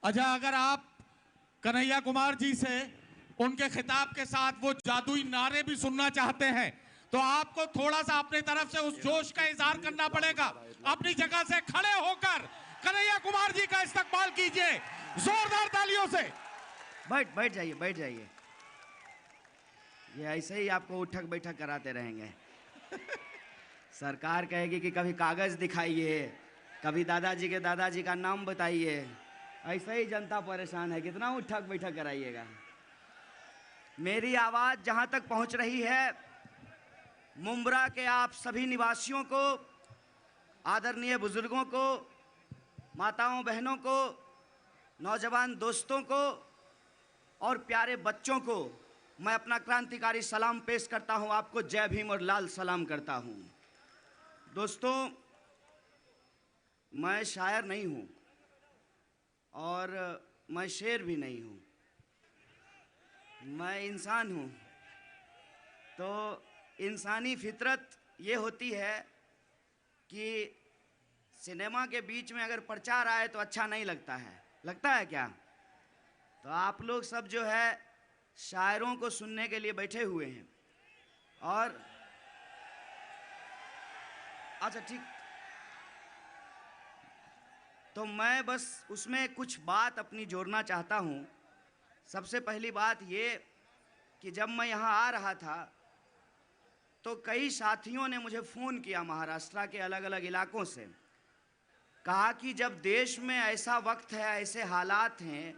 अच्छा, अगर आप कन्हैया कुमार जी से उनके खिताब के साथ वो जादुई नारे भी सुनना चाहते हैं तो आपको थोड़ा सा अपनी तरफ से उस जोश का इजहार करना पड़ेगा। अपनी जगह से खड़े होकर कन्हैया कुमार जी का इस्तकबाल कीजिए जोरदार तालियों से। बैठ जाइए, बैठ जाइए। ये ऐसे ही आपको उठक बैठक कराते रहेंगे। सरकार कहेगी कि कभी कागज दिखाइए, कभी दादाजी के दादाजी का नाम बताइए। ऐसे ही जनता परेशान है, कितना उठक बैठक कराइएगा। मेरी आवाज़ जहां तक पहुंच रही है, मुंब्रा के आप सभी निवासियों को, आदरणीय बुजुर्गों को, माताओं बहनों को, नौजवान दोस्तों को और प्यारे बच्चों को मैं अपना क्रांतिकारी सलाम पेश करता हूं। आपको जय भीम और लाल सलाम करता हूं। दोस्तों, मैं शायर नहीं हूं और मैं शेर भी नहीं हूं, मैं इंसान हूं। तो इंसानी फितरत ये होती है कि सिनेमा के बीच में अगर प्रचार आए तो अच्छा नहीं लगता है। लगता है क्या? तो आप लोग सब जो है शायरों को सुनने के लिए बैठे हुए हैं और अच्छा ठीक, तो मैं बस उसमें कुछ बात अपनी जोड़ना चाहता हूँ। सबसे पहली बात ये कि जब मैं यहाँ आ रहा था तो कई साथियों ने मुझे फ़ोन किया महाराष्ट्र के अलग अलग इलाकों से, कहा कि जब देश में ऐसा वक्त है, ऐसे हालात हैं,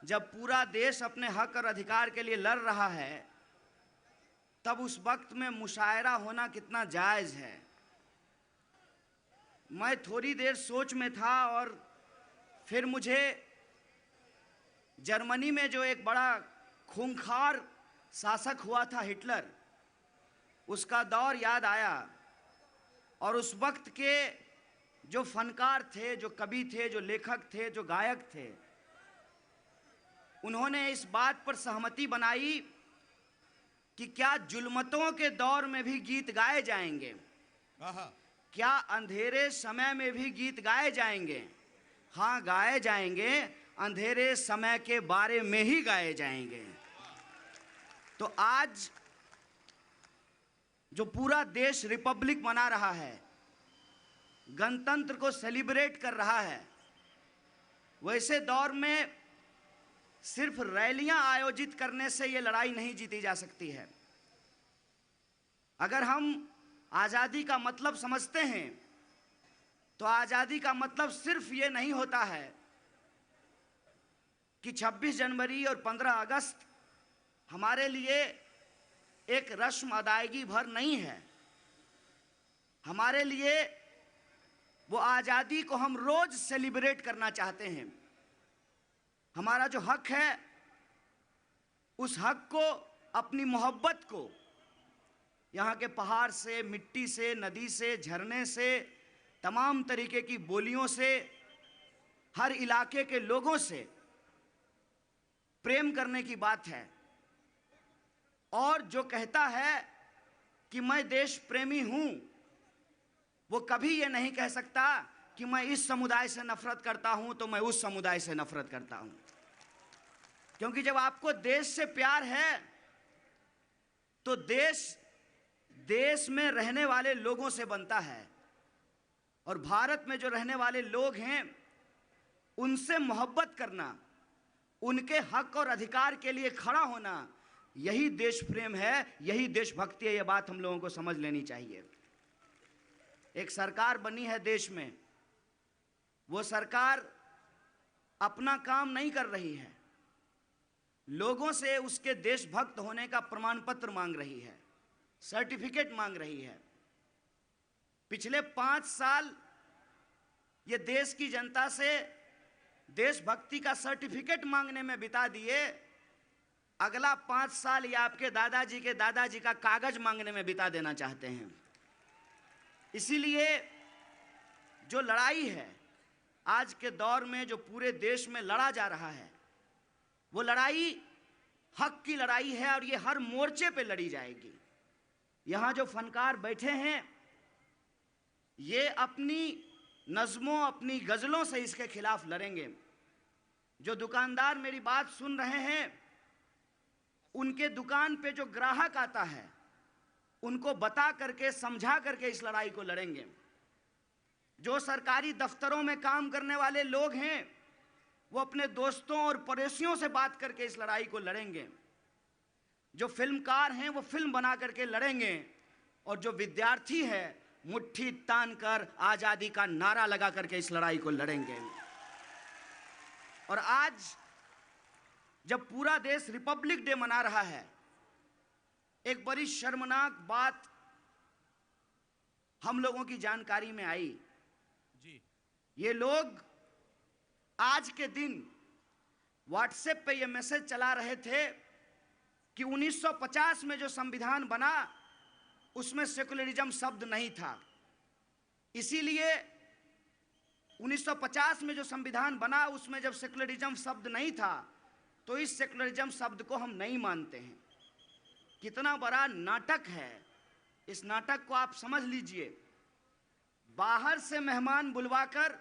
जब पूरा देश अपने हक और अधिकार के लिए लड़ रहा है, तब उस वक्त में मुशायरा होना कितना जायज़ है। मैं थोड़ी देर सोच में था और फिर मुझे जर्मनी में जो एक बड़ा खूंखार शासक हुआ था हिटलर, उसका दौर याद आया और उस वक्त के जो फनकार थे, जो कवि थे, जो लेखक थे, जो गायक थे, उन्होंने इस बात पर सहमति बनाई कि क्या जुल्मतों के दौर में भी गीत गाए जाएंगे, क्या अंधेरे समय में भी गीत गाए जाएंगे। हाँ, गाए जाएंगे, अंधेरे समय के बारे में ही गाए जाएंगे। तो आज जो पूरा देश रिपब्लिक मना रहा है, गणतंत्र को सेलिब्रेट कर रहा है, वैसे दौर में सिर्फ रैलियां आयोजित करने से ये लड़ाई नहीं जीती जा सकती है। अगर हम आज़ादी का मतलब समझते हैं तो आज़ादी का मतलब सिर्फ ये नहीं होता है कि 26 जनवरी और 15 अगस्त हमारे लिए एक रस्म अदायगी भर नहीं है। हमारे लिए वो आज़ादी को हम रोज सेलिब्रेट करना चाहते हैं। हमारा जो हक है, उस हक को, अपनी मोहब्बत को, यहाँ के पहाड़ से, मिट्टी से, नदी से, झरने से, तमाम तरीके की बोलियों से, हर इलाके के लोगों से प्रेम करने की बात है। और जो कहता है कि मैं देश प्रेमी हूँ, वो कभी ये नहीं कह सकता कि मैं इस समुदाय से नफरत करता हूँ तो मैं उस समुदाय से नफरत करता हूँ। क्योंकि जब आपको देश से प्यार है तो देश में रहने वाले लोगों से बनता है, और भारत में जो रहने वाले लोग हैं उनसे मोहब्बत करना, उनके हक और अधिकार के लिए खड़ा होना, यही देश प्रेम है, यही देशभक्ति है। ये बात हम लोगों को समझ लेनी चाहिए। एक सरकार बनी है देश में, वो सरकार अपना काम नहीं कर रही है, लोगों से उसके देशभक्त होने का प्रमाण पत्र मांग रही है, सर्टिफिकेट मांग रही है। पिछले 5 साल ये देश की जनता से देशभक्ति का सर्टिफिकेट मांगने में बिता दिए, अगला 5 साल ये आपके दादाजी के दादाजी का कागज मांगने में बिता देना चाहते हैं। इसीलिए जो लड़ाई है आज के दौर में, जो पूरे देश में लड़ा जा रहा है, वो लड़ाई हक की लड़ाई है और ये हर मोर्चे पे लड़ी जाएगी। यहाँ जो फनकार बैठे हैं, ये अपनी नज़मों, अपनी गज़लों से इसके खिलाफ लड़ेंगे। जो दुकानदार मेरी बात सुन रहे हैं, उनके दुकान पे जो ग्राहक आता है, उनको बता करके, समझा करके इस लड़ाई को लड़ेंगे। जो सरकारी दफ्तरों में काम करने वाले लोग हैं, वो अपने दोस्तों और पड़ोसियों से बात करके इस लड़ाई को लड़ेंगे। जो फिल्मकार हैं, वो फिल्म बना करके लड़ेंगे। और जो विद्यार्थी है, मुट्ठी तान कर आजादी का नारा लगा करके इस लड़ाई को लड़ेंगे। और आज जब पूरा देश रिपब्लिक डे मना रहा है, एक बड़ी शर्मनाक बात हम लोगों की जानकारी में आई जी। ये लोग आज के दिन व्हाट्सएप पे ये मैसेज चला रहे थे कि 1950 में जो संविधान बना उसमें सेकुलरिज्म शब्द नहीं था, इसीलिए 1950 में जो संविधान बना उसमें जब सेकुलरिज्म शब्द नहीं था तो इस सेकुलरिज्म शब्द को हम नहीं मानते हैं। कितना बड़ा नाटक है, इस नाटक को आप समझ लीजिए। बाहर से मेहमान बुलवाकर,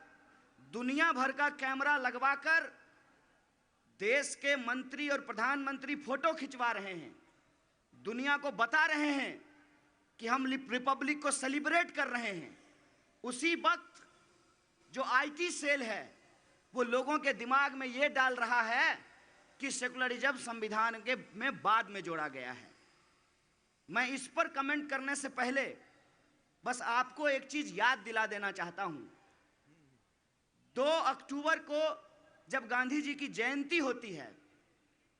दुनिया भर का कैमरा लगवाकर देश के मंत्री और प्रधानमंत्री फोटो खिंचवा रहे हैं, दुनिया को बता रहे हैं कि हम रिपब्लिक को सेलिब्रेट कर रहे हैं। उसी वक्त जो आईटी सेल है वो लोगों के दिमाग में ये डाल रहा है कि सेकुलरिज्म संविधान के में बाद में जोड़ा गया है। मैं इस पर कमेंट करने से पहले बस आपको एक चीज याद दिला देना चाहता हूं। 2 अक्टूबर को जब गांधी जी की जयंती होती है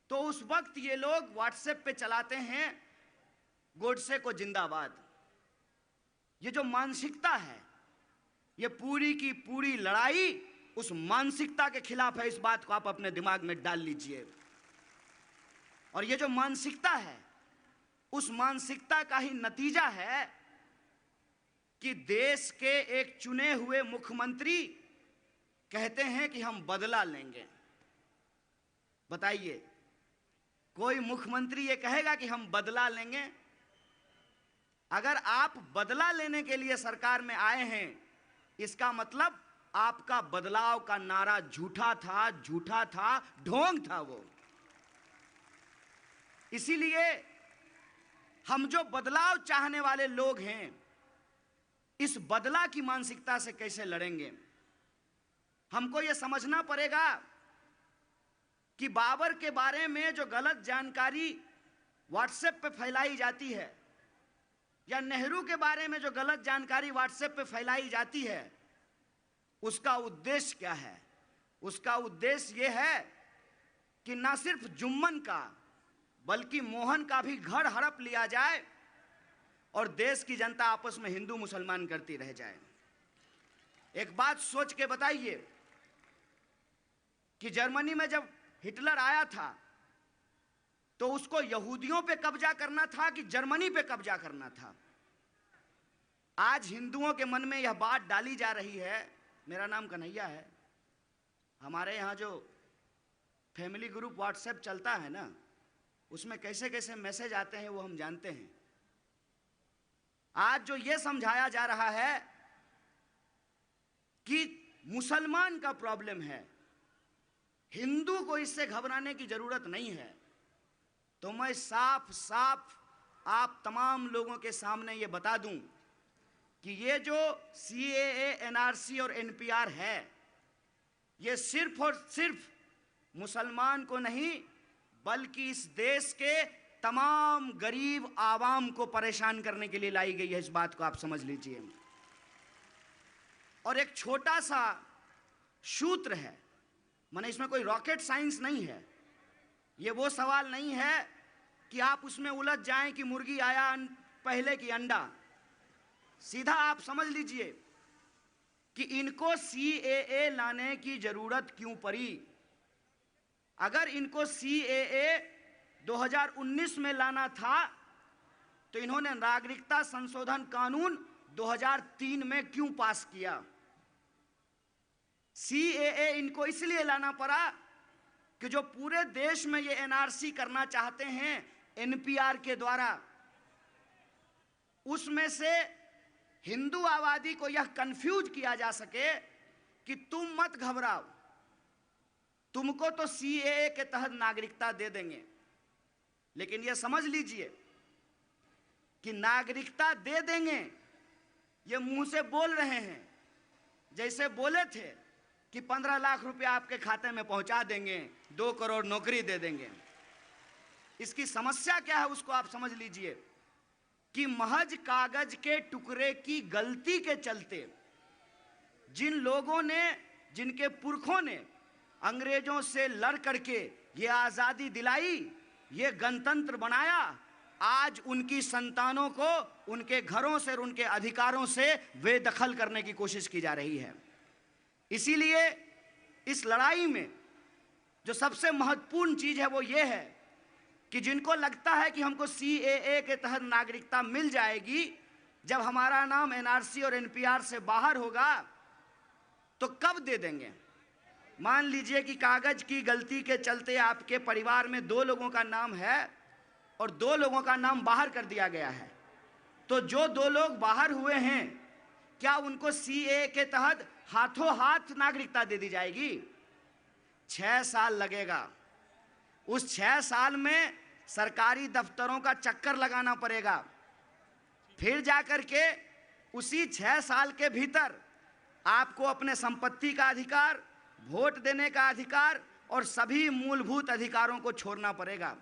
तो उस वक्त ये लोग व्हाट्सएप पे चलाते हैं गोडसे को जिंदाबाद। ये जो मानसिकता है, ये पूरी की पूरी लड़ाई उस मानसिकता के खिलाफ है। इस बात को आप अपने दिमाग में डाल लीजिए। और ये जो मानसिकता है, उस मानसिकता का ही नतीजा है कि देश के एक चुने हुए मुख्यमंत्री कहते हैं कि हम बदला लेंगे। बताइए, कोई मुख्यमंत्री ये कहेगा कि हम बदला लेंगे? अगर आप बदला लेने के लिए सरकार में आए हैं, इसका मतलब आपका बदलाव का नारा झूठा था, झूठा था, ढोंग था वो। इसीलिए हम जो बदलाव चाहने वाले लोग हैं, इस बदला की मानसिकता से कैसे लड़ेंगे? हमको यह समझना पड़ेगा कि बाबर के बारे में जो गलत जानकारी व्हाट्सएप पे फैलाई जाती है, या नेहरू के बारे में जो गलत जानकारी व्हाट्सएप पे फैलाई जाती है, उसका उद्देश्य क्या है? उसका उद्देश्य यह है कि ना सिर्फ जुम्मन का बल्कि मोहन का भी घर हड़प लिया जाए और देश की जनता आपस में हिंदू मुसलमान करती रह जाए। एक बात सोच के बताइए कि जर्मनी में जब हिटलर आया था तो उसको यहूदियों पे कब्जा करना था कि जर्मनी पे कब्जा करना था? आज हिंदुओं के मन में यह बात डाली जा रही है। मेरा नाम कन्हैया है। हमारे यहाँ जो फैमिली ग्रुप व्हाट्सएप चलता है ना, उसमें कैसे कैसे मैसेज आते हैं वो हम जानते हैं। आज जो ये समझाया जा रहा है कि मुसलमान का प्रॉब्लम है, हिंदू को इससे घबराने की जरूरत नहीं है, तो मैं साफ साफ आप तमाम लोगों के सामने ये बता दूं कि ये जो CAA, NRC और NPR है, ये सिर्फ और सिर्फ मुसलमान को नहीं बल्कि इस देश के तमाम गरीब आवाम को परेशान करने के लिए लाई गई है। इस बात को आप समझ लीजिए। और एक छोटा सा सूत्र है, माने इसमें कोई रॉकेट साइंस नहीं है। ये वो सवाल नहीं है कि आप उसमें उलझ जाएं कि मुर्गी आया पहले कि अंडा। सीधा आप समझ लीजिए कि इनको CAA लाने की जरूरत क्यों पड़ी। अगर इनको CAA 2019 में लाना था तो इन्होंने नागरिकता संशोधन कानून 2003 में क्यों पास किया? CAA इनको इसलिए लाना पड़ा कि जो पूरे देश में ये NRC करना चाहते हैं NPR के द्वारा, उसमें से हिंदू आबादी को यह कंफ्यूज किया जा सके कि तुम मत घबराओ, तुमको तो सीएए के तहत नागरिकता दे देंगे, लेकिन यह समझ लीजिए कि नागरिकता दे देंगे ये मुंह से बोल रहे हैं, जैसे बोले थे कि 15 लाख रुपया आपके खाते में पहुंचा देंगे, 2 करोड़ नौकरी दे देंगे। इसकी समस्या क्या है उसको आप समझ लीजिए कि महज कागज के टुकड़े की गलती के चलते जिन लोगों ने, जिनके पुरखों ने अंग्रेजों से लड़ करके ये आजादी दिलाई, ये गणतंत्र बनाया, आज उनकी संतानों को उनके घरों से और उनके अधिकारों से बेदखल करने की कोशिश की जा रही है। इसीलिए इस लड़ाई में जो सबसे महत्वपूर्ण चीज है वो ये है कि जिनको लगता है कि हमको सीएए के तहत नागरिकता मिल जाएगी जब हमारा नाम एनआरसी और एनपीआर से बाहर होगा, तो कब दे देंगे? मान लीजिए कि कागज की गलती के चलते आपके परिवार में 2 लोगों का नाम है और 2 लोगों का नाम बाहर कर दिया गया है, तो जो 2 लोग बाहर हुए हैं क्या उनको सीएए के तहत हाथों हाथ नागरिकता दे दी जाएगी? 6 साल लगेगा। उस 6 साल में सरकारी दफ्तरों का चक्कर लगाना पड़ेगा, फिर जाकर के उसी 6 साल के भीतर आपको अपने संपत्ति का अधिकार, वोट देने का अधिकार और सभी मूलभूत अधिकारों को छोड़ना पड़ेगा।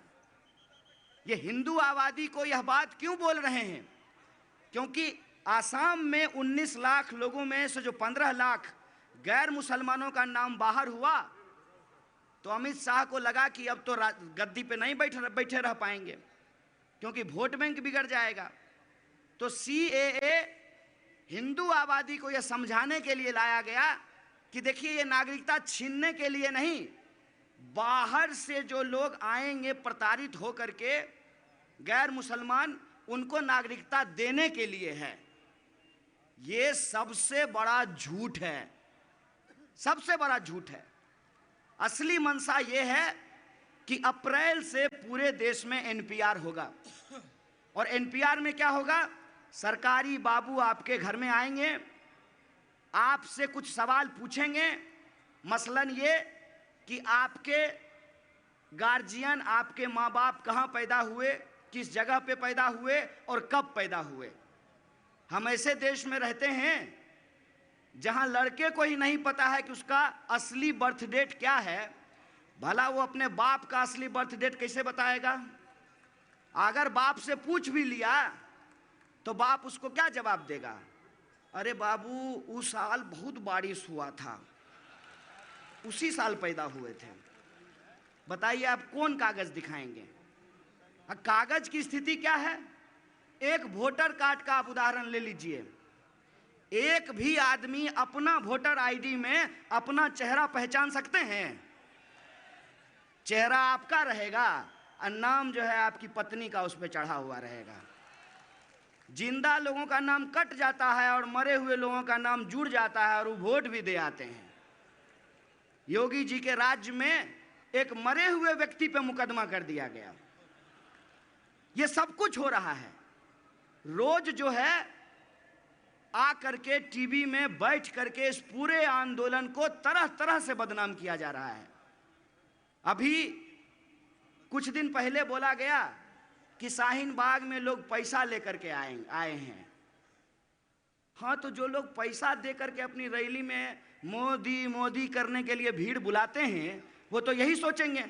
ये हिंदू आबादी को यह बात क्यों बोल रहे हैं? क्योंकि आसाम में 19 लाख लोगों में से जो 15 लाख गैर मुसलमानों का नाम बाहर हुआ, तो अमित शाह को लगा कि अब तो गद्दी पे नहीं बैठे रह पाएंगे क्योंकि वोट बैंक बिगड़ जाएगा। तो सीएए हिंदू आबादी को यह समझाने के लिए लाया गया कि देखिए ये नागरिकता छीनने के लिए नहीं, बाहर से जो लोग आएंगे प्रताड़ित होकर के गैर मुसलमान, उनको नागरिकता देने के लिए है। ये सबसे बड़ा झूठ है, सबसे बड़ा झूठ है। असली मंशा ये है कि अप्रैल से पूरे देश में एनपीआर होगा, और एनपीआर में क्या होगा? सरकारी बाबू आपके घर में आएंगे, आपसे कुछ सवाल पूछेंगे, मसलन ये कि आपके गार्जियन, आपके माँ बाप कहाँ पैदा हुए, किस जगह पे पैदा हुए और कब पैदा हुए। हम ऐसे देश में रहते हैं जहां लड़के को ही नहीं पता है कि उसका असली बर्थ डेट क्या है, भला वो अपने बाप का असली बर्थ डेट कैसे बताएगा? अगर बाप से पूछ भी लिया तो बाप उसको क्या जवाब देगा? अरे बाबू, उस साल बहुत बारिश हुआ था, उसी साल पैदा हुए थे। बताइए आप कौन कागज दिखाएंगे? कागज की स्थिति क्या है? एक वोटर कार्ड का आप उदाहरण ले लीजिए। एक भी आदमी अपना वोटर आईडी में अपना चेहरा पहचान सकते हैं? चेहरा आपका रहेगा और नाम जो है आपकी पत्नी का उस पर चढ़ा हुआ रहेगा। जिंदा लोगों का नाम कट जाता है और मरे हुए लोगों का नाम जुड़ जाता है और वो वोट भी दे आते हैं। योगी जी के राज्य में एक मरे हुए व्यक्ति पे मुकदमा कर दिया गया। ये सब कुछ हो रहा है। रोज जो है आ करके टीवी में बैठ करके इस पूरे आंदोलन को तरह तरह से बदनाम किया जा रहा है। अभी कुछ दिन पहले बोला गया कि शाहीन बाग में लोग पैसा लेकर के आए हैं। हाँ, तो जो लोग पैसा दे करके अपनी रैली में मोदी मोदी करने के लिए भीड़ बुलाते हैं, वो तो यही सोचेंगे।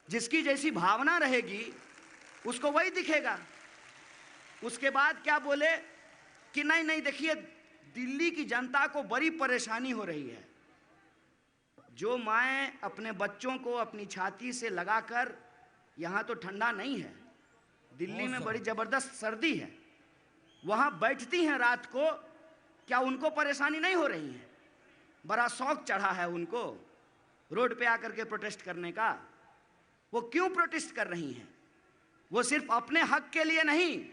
जिसकी जैसी भावना रहेगी उसको वही दिखेगा। उसके बाद क्या बोले कि नहीं नहीं, देखिए दिल्ली की जनता को बड़ी परेशानी हो रही है। जो माएँ अपने बच्चों को अपनी छाती से लगाकर, यहाँ तो ठंडा नहीं है, दिल्ली में बड़ी जबरदस्त सर्दी है, वहाँ बैठती हैं रात को, क्या उनको परेशानी नहीं हो रही है? बड़ा शौक चढ़ा है उनको रोड पे आकर के प्रोटेस्ट करने का। वो क्यों प्रोटेस्ट कर रही हैं? वो सिर्फ अपने हक के लिए नहीं,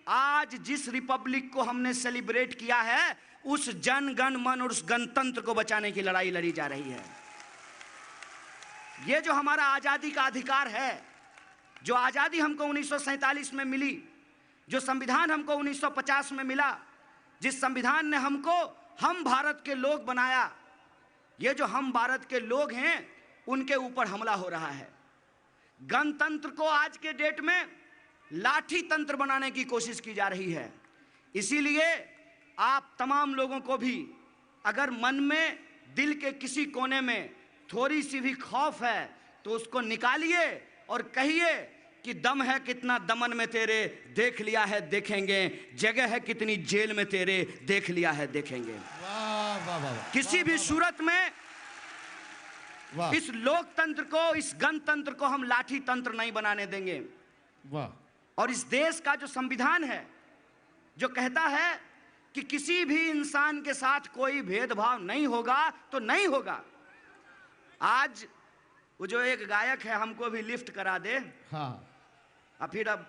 आज जिस रिपब्लिक को हमने सेलिब्रेट किया है उस जन गण मन और उस गणतंत्र को बचाने की लड़ाई लड़ी जा रही है। ये जो हमारा आजादी का अधिकार है, जो आजादी हमको 1947 में मिली, जो संविधान हमको 1950 में मिला, जिस संविधान ने हमको हम भारत के लोग बनाया, ये जो हम भारत के लोग हैं उनके ऊपर हमला हो रहा है। गणतंत्र को आज के डेट में लाठी तंत्र बनाने की कोशिश की जा रही है। इसीलिए आप तमाम लोगों को भी अगर मन में दिल के किसी कोने में थोड़ी सी भी खौफ है तो उसको निकालिए और कहिए कि दम है कितना दमन में तेरे, देख लिया है देखेंगे, जगह है कितनी जेल में तेरे, देख लिया है देखेंगे। वाह वाह वाह। किसी भी सूरत में वाह इस लोकतंत्र को, इस गणतंत्र को हम लाठी तंत्र नहीं बनाने देंगे। वाह। और इस देश का जो संविधान है जो कहता है कि किसी भी इंसान के साथ कोई भेदभाव नहीं होगा तो नहीं होगा। आज वो जो एक गायक है हमको भी लिफ्ट करा दे, हाँ, और फिर अब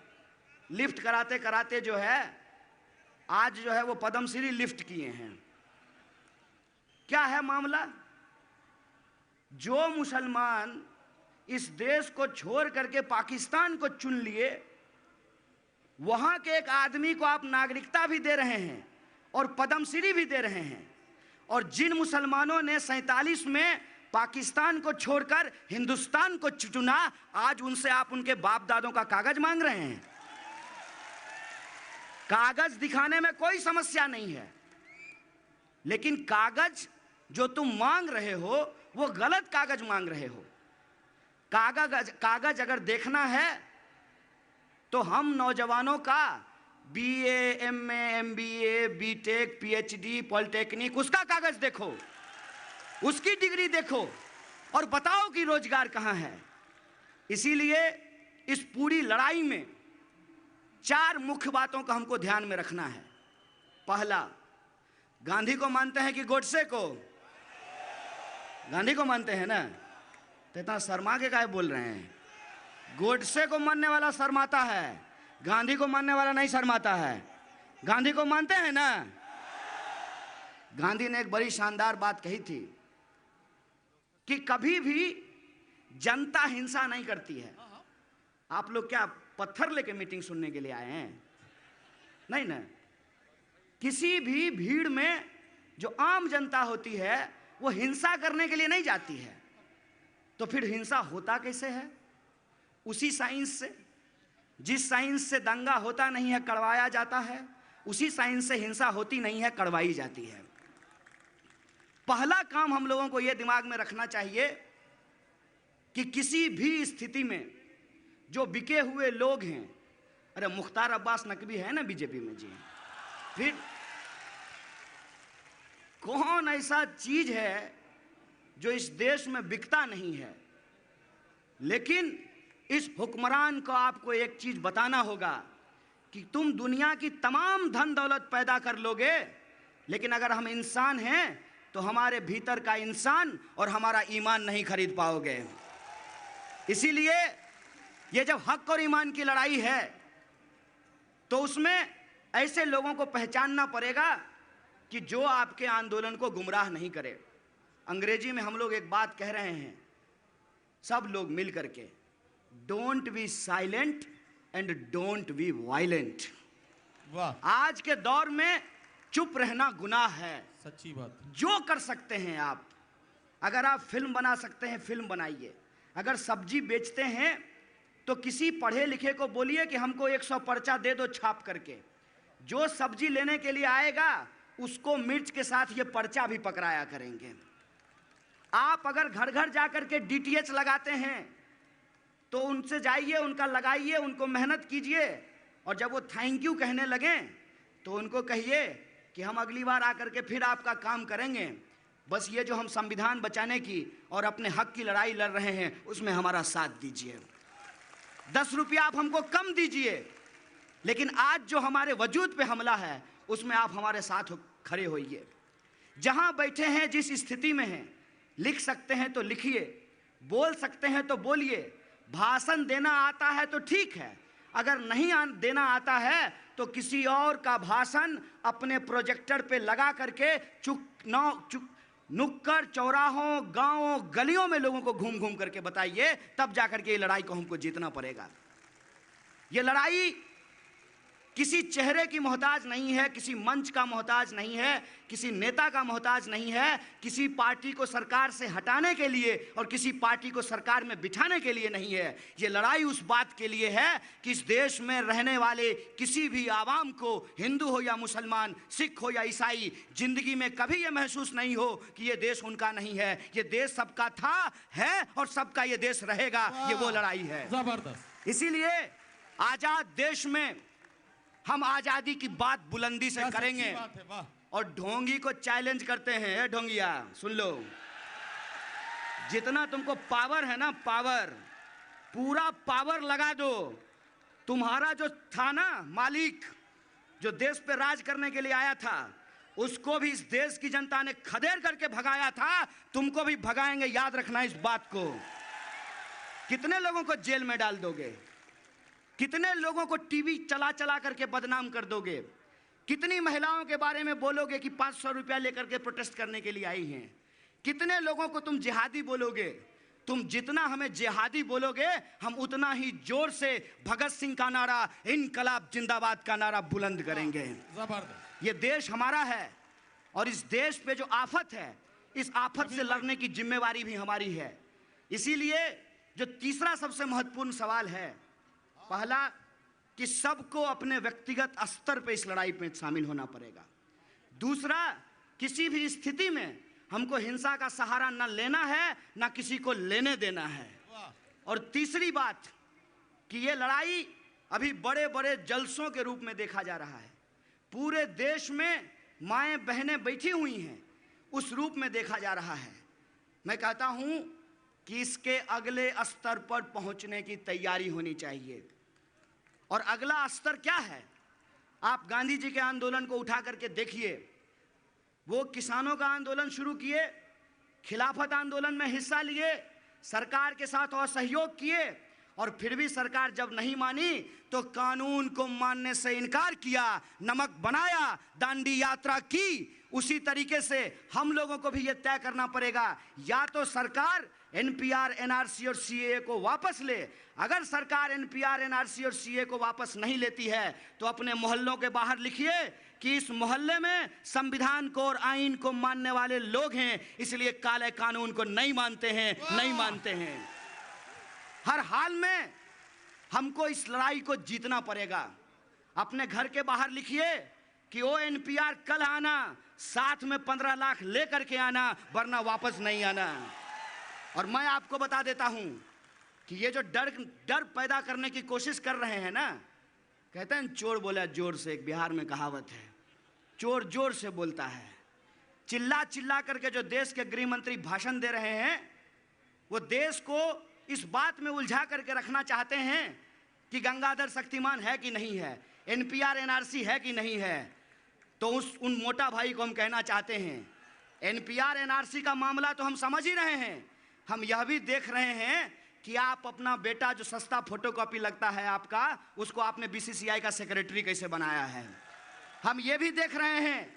लिफ्ट कराते कराते जो है आज जो है वो पद्मश्री लिफ्ट किए हैं। क्या है मामला? जो मुसलमान इस देश को छोड़ करके पाकिस्तान को चुन लिए, वहां के एक आदमी को आप नागरिकता भी दे रहे हैं और पद्मश्री भी दे रहे हैं। और जिन मुसलमानों ने 47 में पाकिस्तान को छोड़कर हिंदुस्तान को चुना, आज उनसे आप उनके बाप दादों का कागज मांग रहे हैं। कागज दिखाने में कोई समस्या नहीं है, लेकिन कागज जो तुम मांग रहे हो वो गलत कागज मांग रहे हो। कागज अगर देखना है तो हम नौजवानों का BA, MA, MBA, BTech, PhD, polytechnic, उसका कागज देखो, उसकी डिग्री देखो और बताओ कि रोजगार कहां है। इसीलिए इस पूरी लड़ाई में 4 मुख्य बातों का हमको ध्यान में रखना है। पहला, गांधी को मानते हैं कि गोडसे को? गांधी को मानते हैं ना, तो इतना शर्मा के काहे बोल रहे हैं? गोडसे को मानने वाला शर्माता है, गांधी को मानने वाला नहीं शर्माता है। गांधी को मानते हैं ना? गांधी ने एक बड़ी शानदार बात कही थी कि कभी भी जनता हिंसा नहीं करती है। आप लोग क्या पत्थर लेके मीटिंग सुनने के लिए आए हैं? नहीं ना। किसी भी भीड़ में जो आम जनता होती है वो हिंसा करने के लिए नहीं जाती है। तो फिर हिंसा होता कैसे है? उसी साइंस से, जिस साइंस से दंगा होता नहीं है कड़वाया जाता है, उसी साइंस से हिंसा होती नहीं है कड़वाई जाती है। पहला काम हम लोगों को यह दिमाग में रखना चाहिए कि किसी भी स्थिति में जो बिके हुए लोग हैं, अरे मुख्तार अब्बास नकवी है ना बीजेपी में जी, फिर कौन ऐसा चीज है जो इस देश में बिकता नहीं है? लेकिन इस हुक्मरान को आपको एक चीज बताना होगा कि तुम दुनिया की तमाम धन दौलत पैदा कर लोगे, लेकिन अगर हम इंसान हैं तो हमारे भीतर का इंसान और हमारा ईमान नहीं खरीद पाओगे। इसीलिए ये जब हक और ईमान की लड़ाई है तो उसमें ऐसे लोगों को पहचानना पड़ेगा कि जो आपके आंदोलन को गुमराह नहीं करे। अंग्रेजी में हम लोग एक बात कह रहे हैं सब लोग मिल करके, don't be silent and don't be violent. वाह, आज के दौर में चुप रहना गुनाह है। सच्ची बात। जो कर सकते हैं आप, अगर आप फिल्म बना सकते हैं फिल्म बनाइए। अगर सब्जी बेचते हैं तो किसी पढ़े लिखे को बोलिए कि हमको 100 पर्चा दे दो छाप करके। जो सब्जी लेने के लिए आएगा उसको मिर्च के साथ ये पर्चा भी पकड़ाया करेंगे। आप अगर घर घर जाकर के डीटीएच लगाते हैं तो उनसे जाइए, उनका लगाइए, उनको मेहनत कीजिए, और जब वो थैंक यू कहने लगें तो उनको कहिए कि हम अगली बार आकर के फिर आपका काम करेंगे। बस ये जो हम संविधान बचाने की और अपने हक की लड़ाई लड़ रहे हैं उसमें हमारा साथ दीजिए। 10 रुपया आप हमको कम दीजिए, लेकिन आज जो हमारे वजूद पे हमला है उसमें आप हमारे साथ खड़े होइए। जहां बैठे हैं, जिस स्थिति में हैं, लिख सकते हैं तो लिखिए, बोल सकते हैं तो बोलिए। भाषण देना आता है तो ठीक है, अगर नहीं देना आता है तो किसी और का भाषण अपने प्रोजेक्टर पे लगा करके नुक्कड़, चौराहों, गांवों, गलियों में लोगों को घूम घूम करके बताइए, तब जाकर के ये लड़ाई को हमको जीतना पड़ेगा। ये लड़ाई किसी चेहरे की मोहताज नहीं है, किसी मंच का मोहताज नहीं है, किसी नेता का मोहताज नहीं है, किसी पार्टी को सरकार से हटाने के लिए और किसी पार्टी को सरकार में बिठाने के लिए नहीं है। ये लड़ाई उस बात के लिए है कि इस देश में रहने वाले किसी भी आवाम को, हिंदू हो या मुसलमान, सिख हो या ईसाई, जिंदगी में कभी ये महसूस नहीं हो कि ये देश उनका नहीं है। ये देश सबका था, है और सबका ये देश रहेगा। ये वो लड़ाई है। जबरदस्त। इसीलिए आजाद देश में हम आजादी की बात बुलंदी से करेंगे और ढोंगी को चैलेंज करते हैं। ढोंगिया सुन लो, जितना तुमको पावर है ना, पावर, पूरा पावर लगा दो। तुम्हारा जो था ना मालिक, जो देश पे राज करने के लिए आया था, उसको भी इस देश की जनता ने खदेड़ करके भगाया था, तुमको भी भगाएंगे। याद रखना इस बात को। कितने लोगों को जेल में डाल दोगे? कितने लोगों को टीवी चला चला करके बदनाम कर दोगे? कितनी महिलाओं के बारे में बोलोगे कि 500 रुपया लेकर के प्रोटेस्ट करने के लिए आई हैं? कितने लोगों को तुम जिहादी बोलोगे? तुम जितना हमें जिहादी बोलोगे, हम उतना ही जोर से भगत सिंह का नारा, इनकलाब जिंदाबाद का नारा बुलंद करेंगे। जबरदस्त। ये देश हमारा है और इस देश पे जो आफत है, इस आफत से लड़ने की जिम्मेवारी भी हमारी है। इसीलिए जो तीसरा सबसे महत्वपूर्ण सवाल है, पहला कि सबको अपने व्यक्तिगत स्तर पे इस लड़ाई में शामिल होना पड़ेगा। दूसरा, किसी भी स्थिति में हमको हिंसा का सहारा न लेना है, न किसी को लेने देना है। और तीसरी बात कि ये लड़ाई अभी बड़े बड़े जलसों के रूप में देखा जा रहा है। पूरे देश में माएं बहनें बैठी हुई हैं, उस रूप में देखा जा रहा है। मैं कहता हूं कि इसके अगले स्तर पर पहुंचने की तैयारी होनी चाहिए। और अगला स्तर क्या है? आप गांधी जी के आंदोलन को उठा करके देखिए। वो किसानों का आंदोलन शुरू किए, खिलाफत आंदोलन में हिस्सा लिए, सरकार के साथ असहयोग किए, और फिर भी सरकार जब नहीं मानी तो कानून को मानने से इनकार किया, नमक बनाया, दांडी यात्रा की। उसी तरीके से हम लोगों को भी यह तय करना पड़ेगा, या तो सरकार एनपीआर, एनआरसी और सीएए को वापस ले। अगर सरकार एनपीआर, एनआरसी और सीएए को वापस नहीं लेती है तो अपने मोहल्लों के बाहर लिखिए कि इस मोहल्ले में संविधान को और आईन को मानने वाले लोग हैं, इसलिए काले कानून को नहीं मानते हैं, नहीं मानते हैं। हर हाल में हमको इस लड़ाई को जीतना पड़ेगा। अपने घर के बाहर लिखिए कि ओ एनपीआर कल आना, साथ में 15 लाख लेकर के आना, वरना वापस नहीं आना। और मैं आपको बता देता हूं कि ये जो डर पैदा करने की कोशिश कर रहे हैं ना, कहते हैं चोर बोला जोर से, एक बिहार में कहावत है, चोर जोर से बोलता है। चिल्ला चिल्ला करके जो देश के गृह मंत्री भाषण दे रहे हैं, वो देश को इस बात में उलझा करके रखना चाहते हैं कि गंगाधर शक्तिमान है कि नहीं है, एनपीआर, एनआरसी है कि नहीं है। तो उन मोटा भाई को हम कहना चाहते हैं, एनपीआर, एनआरसी का मामला तो हम समझ ही रहे हैं, हम यह भी देख रहे हैं कि आप अपना बेटा जो सस्ता फोटोकॉपी लगता है आपका, उसको आपने बीसीसीआई का सेक्रेटरी कैसे बनाया है। हम ये भी देख रहे हैं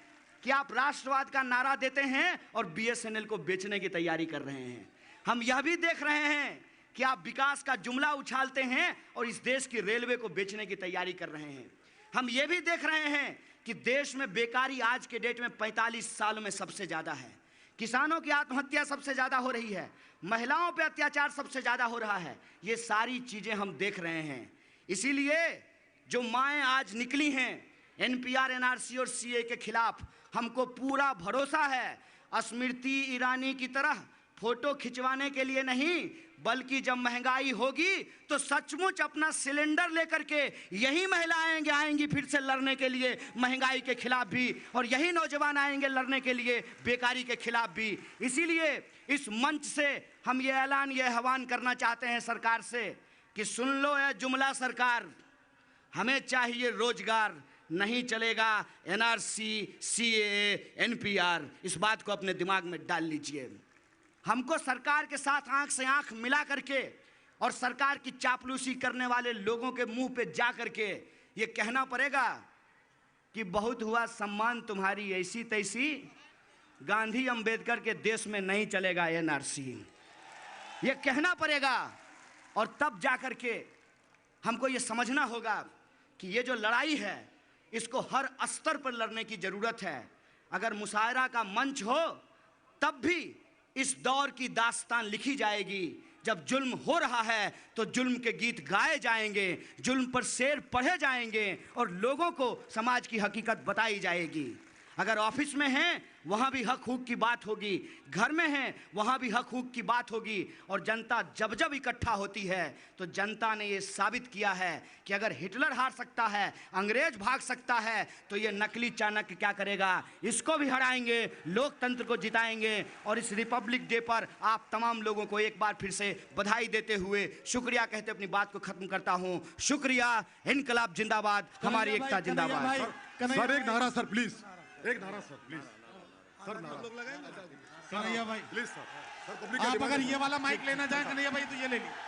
कि आप राष्ट्रवाद का नारा देते हैं और बीएसएनएल को बेचने की तैयारी कर रहे हैं। हम यह भी देख रहे हैं कि आप विकास का जुमला उछालते हैं और इस देश की रेलवे को बेचने की तैयारी कर रहे हैं। हम ये भी देख रहे हैं कि देश में बेकारी आज के डेट में 45 सालों में सबसे ज़्यादा है। किसानों की आत्महत्या सबसे ज़्यादा हो रही है, महिलाओं पे अत्याचार सबसे ज़्यादा हो रहा है। ये सारी चीज़ें हम देख रहे हैं। इसीलिए जो माएँ आज निकली हैं एनपीआर, एनआरसी और सीए के खिलाफ, हमको पूरा भरोसा है स्मृति ईरानी की तरह फोटो खिंचवाने के लिए नहीं, बल्कि जब महंगाई होगी तो सचमुच अपना सिलेंडर लेकर के यही महिलाएं आएंगी फिर से लड़ने के लिए महंगाई के खिलाफ भी, और यही नौजवान आएंगे लड़ने के लिए बेकारी के खिलाफ भी। इसीलिए इस मंच से हम ये ऐलान, ये आह्वान करना चाहते हैं सरकार से कि सुन लो यह जुमला सरकार, हमें चाहिए रोजगार, नहीं चलेगा एनआरसी, सीएए, एनपीआर। इस बात को अपने दिमाग में डाल लीजिए। हमको सरकार के साथ आंख से आंख मिला करके और सरकार की चापलूसी करने वाले लोगों के मुंह पे जा करके ये कहना पड़ेगा कि बहुत हुआ सम्मान तुम्हारी ऐसी तैसी, गांधी अंबेडकर के देश में नहीं चलेगा एनआरसी। ये कहना पड़ेगा और तब जा करके हमको ये समझना होगा कि ये जो लड़ाई है इसको हर स्तर पर लड़ने की जरूरत है। अगर मुशायरा का मंच हो तब भी इस दौर की दास्तान लिखी जाएगी। जब जुल्म हो रहा है तो जुल्म के गीत गाए जाएंगे, जुल्म पर शेर पढ़े जाएंगे और लोगों को समाज की हकीकत बताई जाएगी। अगर ऑफिस में हैं वहाँ भी हक हुक की बात होगी, घर में हैं वहाँ भी हक हुक की बात होगी। और जनता जब जब इकट्ठा होती है तो जनता ने ये साबित किया है कि अगर हिटलर हार सकता है, अंग्रेज भाग सकता है, तो ये नकली चाणक्य क्या करेगा, इसको भी हराएंगे, लोकतंत्र को जिताएंगे। और इस रिपब्लिक डे पर आप तमाम लोगों को एक बार फिर से बधाई देते हुए शुक्रिया कहते अपनी बात को खत्म करता हूँ। शुक्रिया। इनकलाब जिंदाबाद, हमारी एकता जिंदाबाद। सर एक नारा सर प्लीज, एक नारा सर प्लीज, सर नारा कन्हैया भाई प्लीज सर। सर पब्लिक आप अगर ये वाला माइक लेना चाहें कन्हैया भाई तो ये ले लीजिए।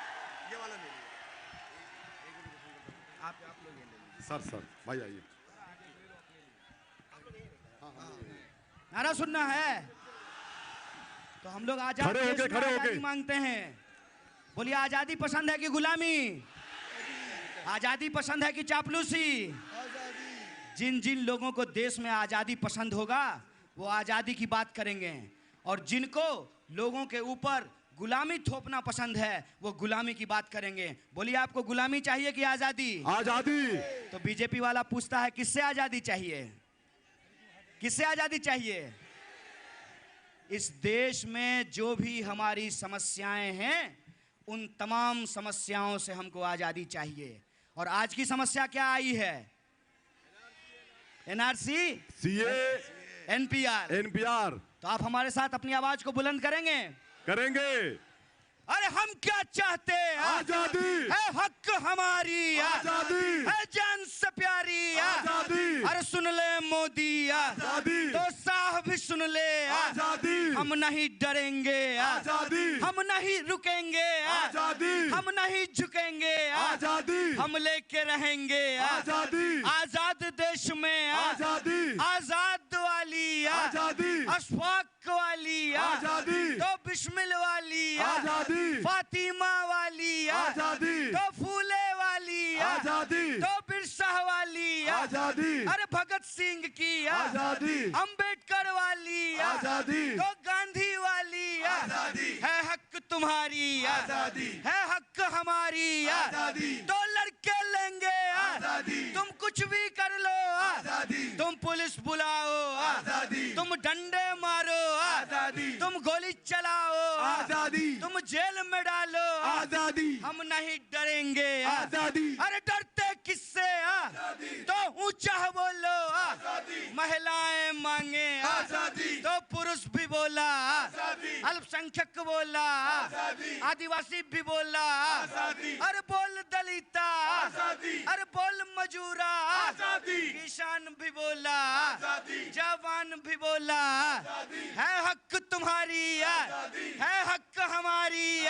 सर सर भाई आइए। नारा सुनना है तो हम लोग आजाद खड़े होके, देश में खड़े होके। आजादी मांगते हैं। बोलिए आजादी पसंद है कि गुलामी, आजादी पसंद है कि चापलूसी। जिन जिन लोगों को देश में आजादी पसंद होगा वो आजादी की बात करेंगे, और जिनको लोगों के ऊपर गुलामी थोपना पसंद है वो गुलामी की बात करेंगे। बोलिए आपको गुलामी चाहिए कि आजादी? आजादी। तो बीजेपी वाला पूछता है किससे आजादी चाहिए, किससे आजादी चाहिए? इस देश में जो भी हमारी समस्याएं हैं उन तमाम समस्याओं से हमको आजादी चाहिए। और आज की समस्या क्या आई है? NRC, CA, NPR. एनपीआर। तो आप हमारे साथ अपनी आवाज को बुलंद करेंगे? करेंगे। अरे हम क्या चाहते हैं? आजादी है हक हमारी, आजादी है जान से प्यारी आजादी। अरे सुन ले मोदी, आजादी तो साहब भी सुन ले, आजादी। हम नहीं डरेंगे, आजादी हम नहीं रुकेंगे, आजादी। हम नहीं झुकेंगे, आजादी हम लेके रहेंगे आजादी। आजाद देश में आजादी आजाद वाली, आजादी। अशफाक वाली, आजादी। तो बिस्मिल वाली, आजादी। फातिमा वाली, आजादी। तो फूले वाली, आजादी। तो बिरसा वाली, आजादी। अरे भगत सिंह की, आजादी। अंबेडकर वाली, आजादी। तो गांधी वाली, आजादी। है हक तुम्हारी, आजादी। है हक हमारी, आजादी। तो लड़के लेंगे, आजादी। तुम कुछ भी कर लो, आजादी। तुम पुलिस बुलाओ, आजादी। तुम डंडे मारो, आजादी। तुम गोली चलाओ, आजादी। तुम जेल में डालो, आजादी। हम नहीं डरेंगे। आजादी। अरे डरते किससे? तो ऊंचा बोलो, महिलाएं मांगे, आजादी। तो पुरुष भी बोला, आजादी। अल्पसंख्यक बोला, आजादी। आदिवासी भी बोला, आजादी। अरे बोल दलिता, आजादी। अरे बोल मजूरा, आजादी। किसान भी बोला, आजादी। जवान भी बोला, है हक तुम्हारी, है हक हमारी,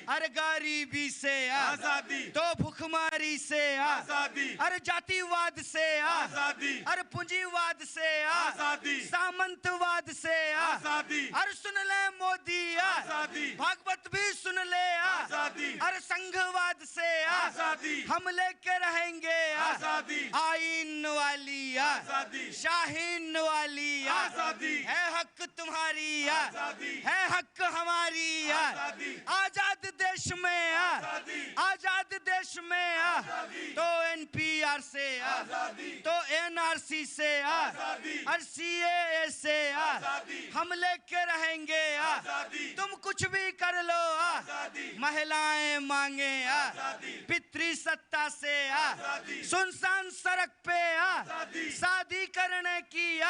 अरे गरीबी से, आजादी। तो भूखमरी से, आजादी। अरे जातिवाद से, आजादी। अरे पूंजीवाद से, आजादी। सामंतवाद से, आजादी। अरे सुन ले मोदी, आजादी। भागवत भी सुन ले, आजादी। अरे संघवाद से, आजादी। हम लेके रहेंगे आजादी। आईन वाली, आजादी। शाहीन वाली, आजादी। है हक तुम्हारी, आजादी। है हक हमारी, आजादी। आजाद देश में, आजादी। आजाद देश में, तो एनपीआर से, आजादी। तो एनआरसी से, आजादी। और सीएए से, आजादी। हम लेके रहेंगे। आजादी। तुम कुछ भी कर लो, आजादी। महिलाएं मांगे, आजादी। पितृ सत्ता से, आजादी। सुनसान सड़क पे आजादी। शादी करने की